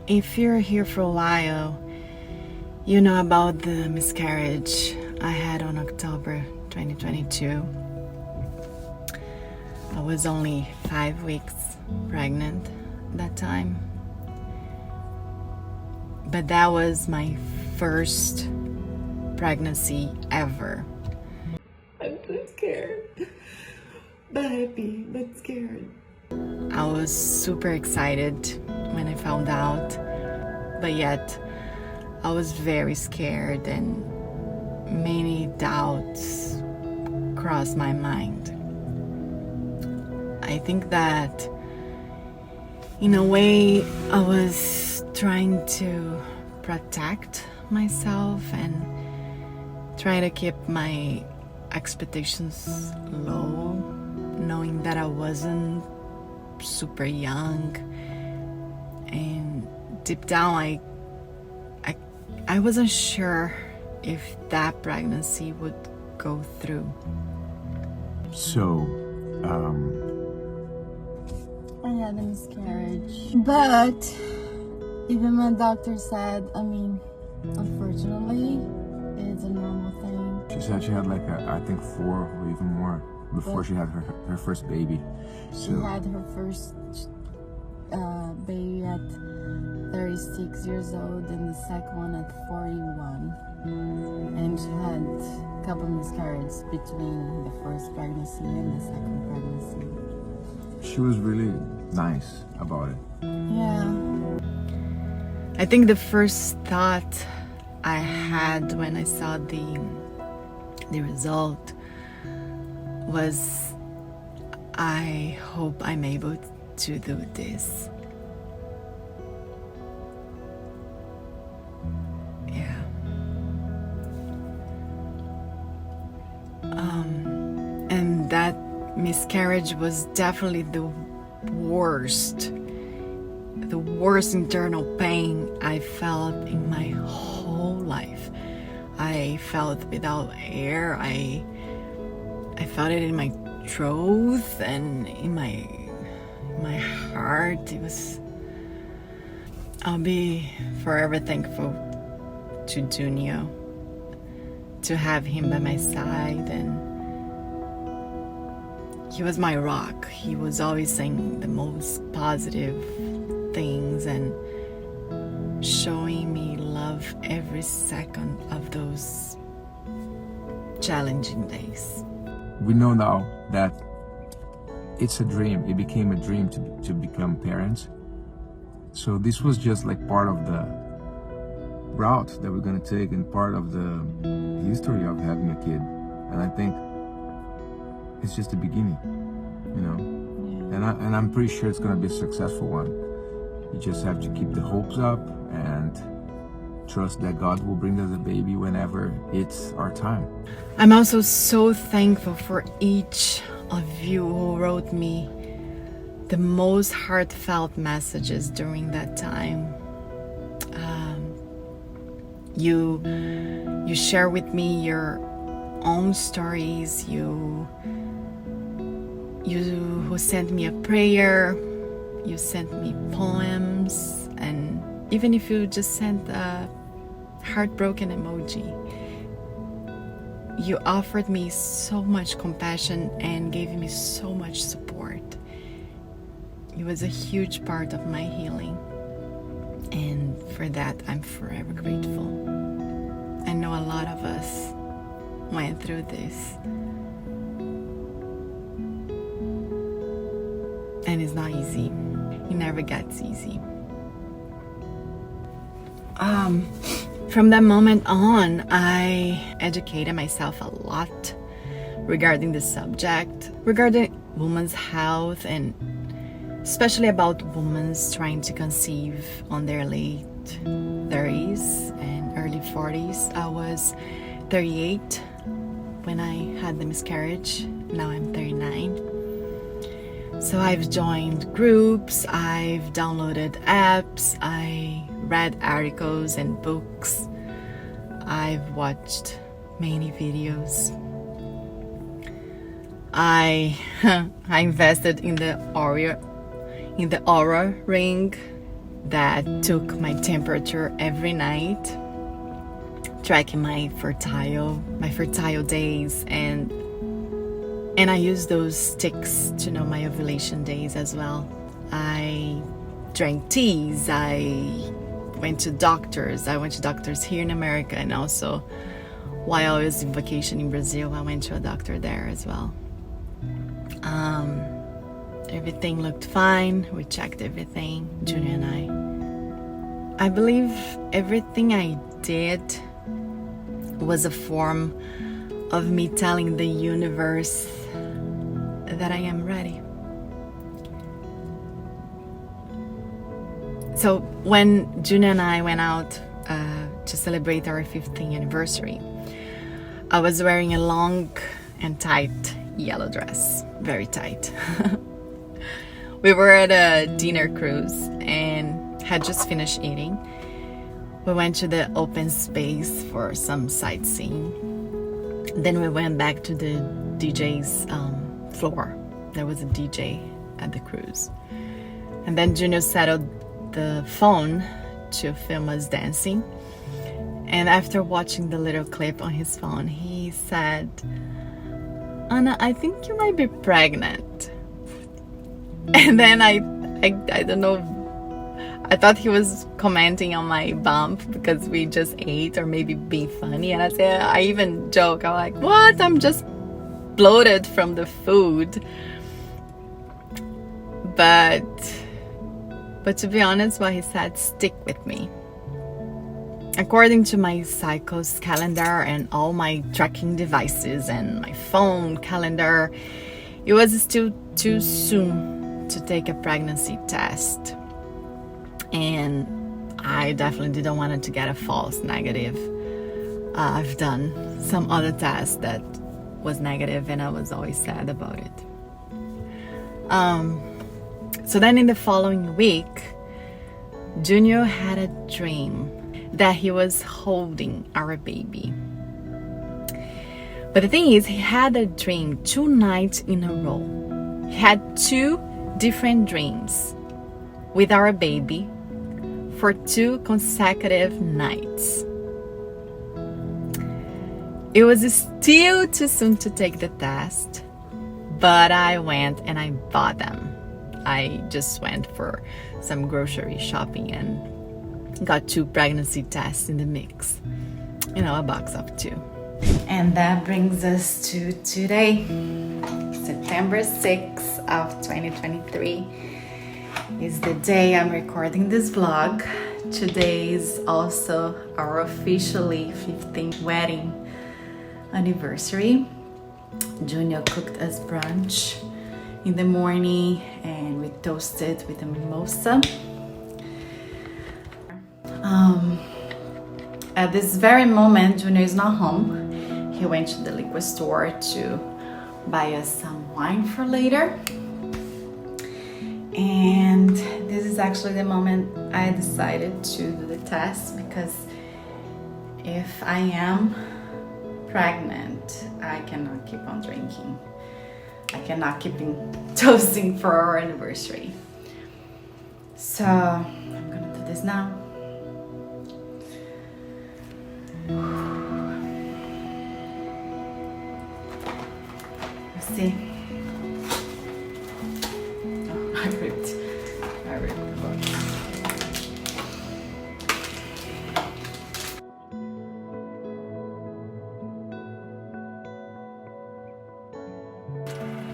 If you're here for a while, you know about the miscarriage I had on October 2022. I was only 5 weeks pregnant that time. But that was my first pregnancy ever. I'm so scared, but happy, but scared. I was super excited when I found out, but yet I was very scared and many doubts crossed my mind. I think that in a way I was trying to protect myself and try to keep my expectations low, knowing that I wasn't super young, and deep down I wasn't sure if that pregnancy would go through. So, I had a miscarriage, but even my doctor said, unfortunately, it's a normal thing. she said she had I think 4 or even more before she had her first baby. She had her first baby at 36 years old and the second one at 41. And she had a couple miscarriages between the first pregnancy and the second pregnancy. She was really nice about it. Yeah. I think the first thought I had when I saw the result was, I hope I'm able to do this. Yeah. And that miscarriage was definitely the worst internal pain I felt in my whole life. I felt without air. I felt it in my throat and in my heart. I'll be forever thankful to Junio, to have him by my side, and he was my rock. He was always saying the most positive things and showing me love every second of those challenging days. We know now that it's a dream. It became a dream to become parents. So this was just like part of the route that we're gonna take and part of the history of having a kid. And I think it's just the beginning, you know. Yeah. And I'm pretty sure it's gonna be a successful one. You just have to keep the hopes up and trust that God will bring us a baby whenever it's our time. I'm also so thankful for each of you who wrote me the most heartfelt messages during that time. You share with me your own stories. You who sent me a prayer. You sent me poems, and even if you just sent a heartbroken emoji, you offered me so much compassion and gave me so much support. It was a huge part of my healing, and for that I'm forever grateful. I know a lot of us went through this, and it's not easy. It never gets easy. From that moment on, I educated myself a lot regarding the subject, regarding women's health, and especially about women trying to conceive on their late 30s and early 40s. I was 38 when I had the miscarriage. Now I'm 39. So I've joined groups, I've downloaded apps, I read articles and books, I've watched many videos. I I invested in the Aura ring that took my temperature every night, tracking my fertile days, and I use those sticks to know my ovulation days as well. I drank teas. I went to doctors. I went to doctors here in America, and also while I was in vacation in Brazil, I went to a doctor there as well. Everything looked fine. We checked everything, Junior and I believe everything I did was a form of me telling the universe that I am ready. So when Junior and I went out to celebrate our 15th anniversary, I was wearing a long and tight yellow dress, very tight. We were at a dinner cruise and had just finished eating. We went to the open space for some sightseeing. Then we went back to the DJ's floor. There was a DJ at the cruise. And then Junior settled the phone to film us dancing. And after watching the little clip on his phone, he said, "Anna, I think you might be pregnant." And then I don't know, I thought he was commenting on my bump because we just ate, or maybe being funny. And I even joke, I'm like, "What? I'm just bloated from the food." But to be honest, what he said stick with me. According to my cycle's calendar and all my tracking devices and my phone calendar, it was still too soon to take a pregnancy test. And I definitely didn't want to get a false negative. I've done some other tests that was negative, and I was always sad about it. So then in the following week, Junior had a dream that he was holding our baby. But the thing is, he had a dream 2 nights in a row. He had 2 different dreams with our baby for 2 consecutive nights. It was still too soon to take the test, but I went and I bought them. I just went for some grocery shopping and got 2 pregnancy tests in the mix. You know, a box of 2. And that brings us to today, September 6th of 2023 is the day I'm recording this vlog. Today is also our officially 15th wedding anniversary. Junior cooked us brunch in the morning and we toasted with a mimosa. At this very moment, Junior is not home. He went to the liquor store to buy us some wine for later. And this is actually the moment I decided to do the test, because if I am pregnant, I cannot keep on drinking. I cannot keep toasting for our anniversary. So I'm gonna do this now. Let's see. Oh, I ripped the book.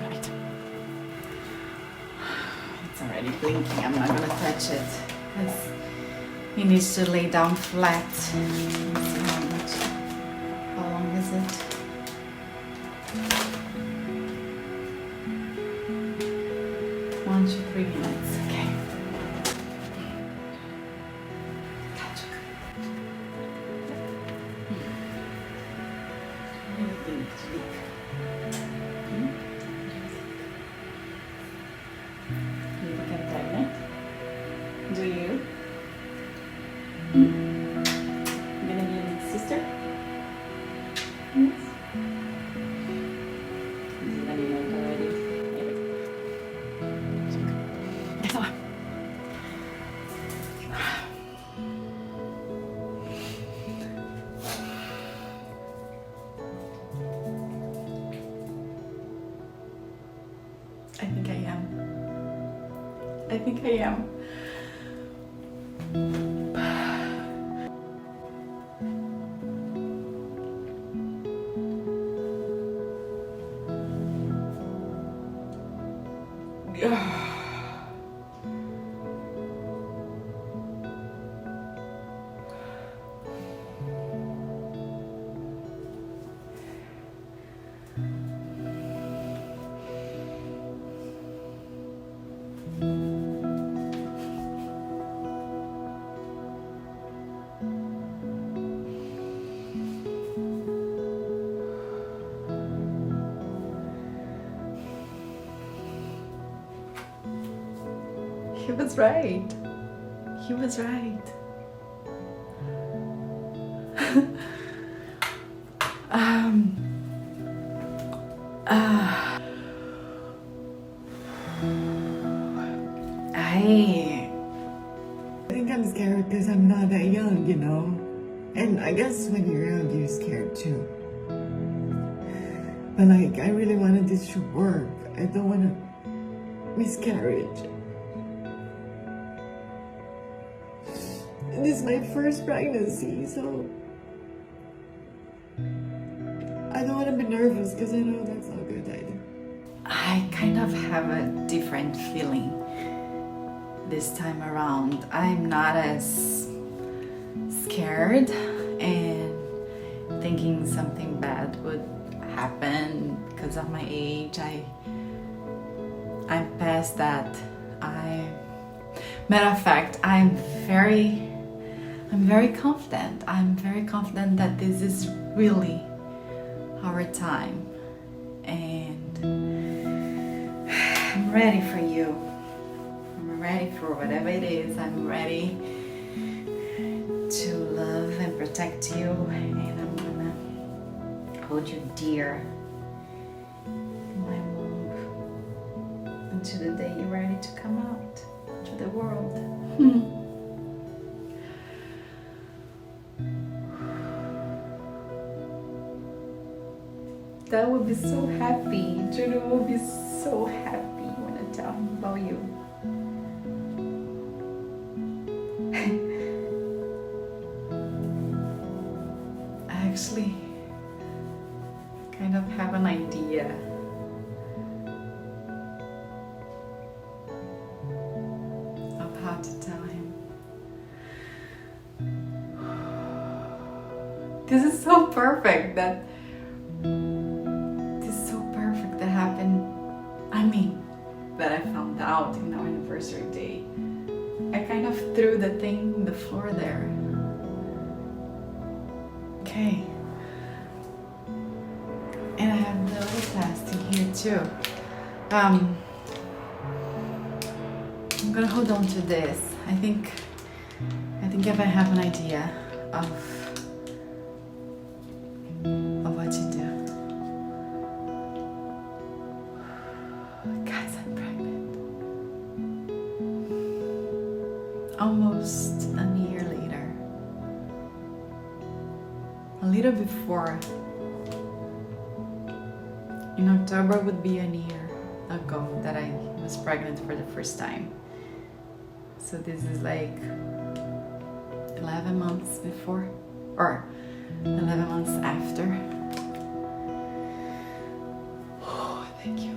Right. It's already blinking. I'm not gonna touch it. He needs to lay down flat. Let's see how long is it? One to 3 minutes. Okay. Gotcha. Anything to leave? You look at pregnant? Do you? I'm gonna be a big sister. I think I am. I think I am. He was right. He was right. um, I think I'm scared because I'm not that young, you know? And I guess when you're young, you're scared too. But like, I really wanted this to work. I don't want to miscarriage. This is my first pregnancy, so I don't want to be nervous because I know that's not good either. I kind of have a different feeling this time around. I'm not as scared and thinking something bad would happen because of my age. I'm past that. Matter of fact, I'm very confident. I'm very confident that this is really our time, and I'm ready for you. I'm ready for whatever it is. I'm ready to love and protect you, and I'm gonna hold you dear in my womb until the day you're ready to come out to the world. Dad will be so happy. Julie will be so happy when I tell him about you. I actually kind of have an idea of how to tell him. This is so perfect that that I found out in our anniversary day. I kind of threw the thing on the floor there. Okay. And I have the other test in here too. I'm gonna hold on to this. I think if I have an idea of what to do. Almost a year later, a little before, in October would be a year ago that I was pregnant for the first time. So this is like 11 months before, or 11 months after. Oh, thank you.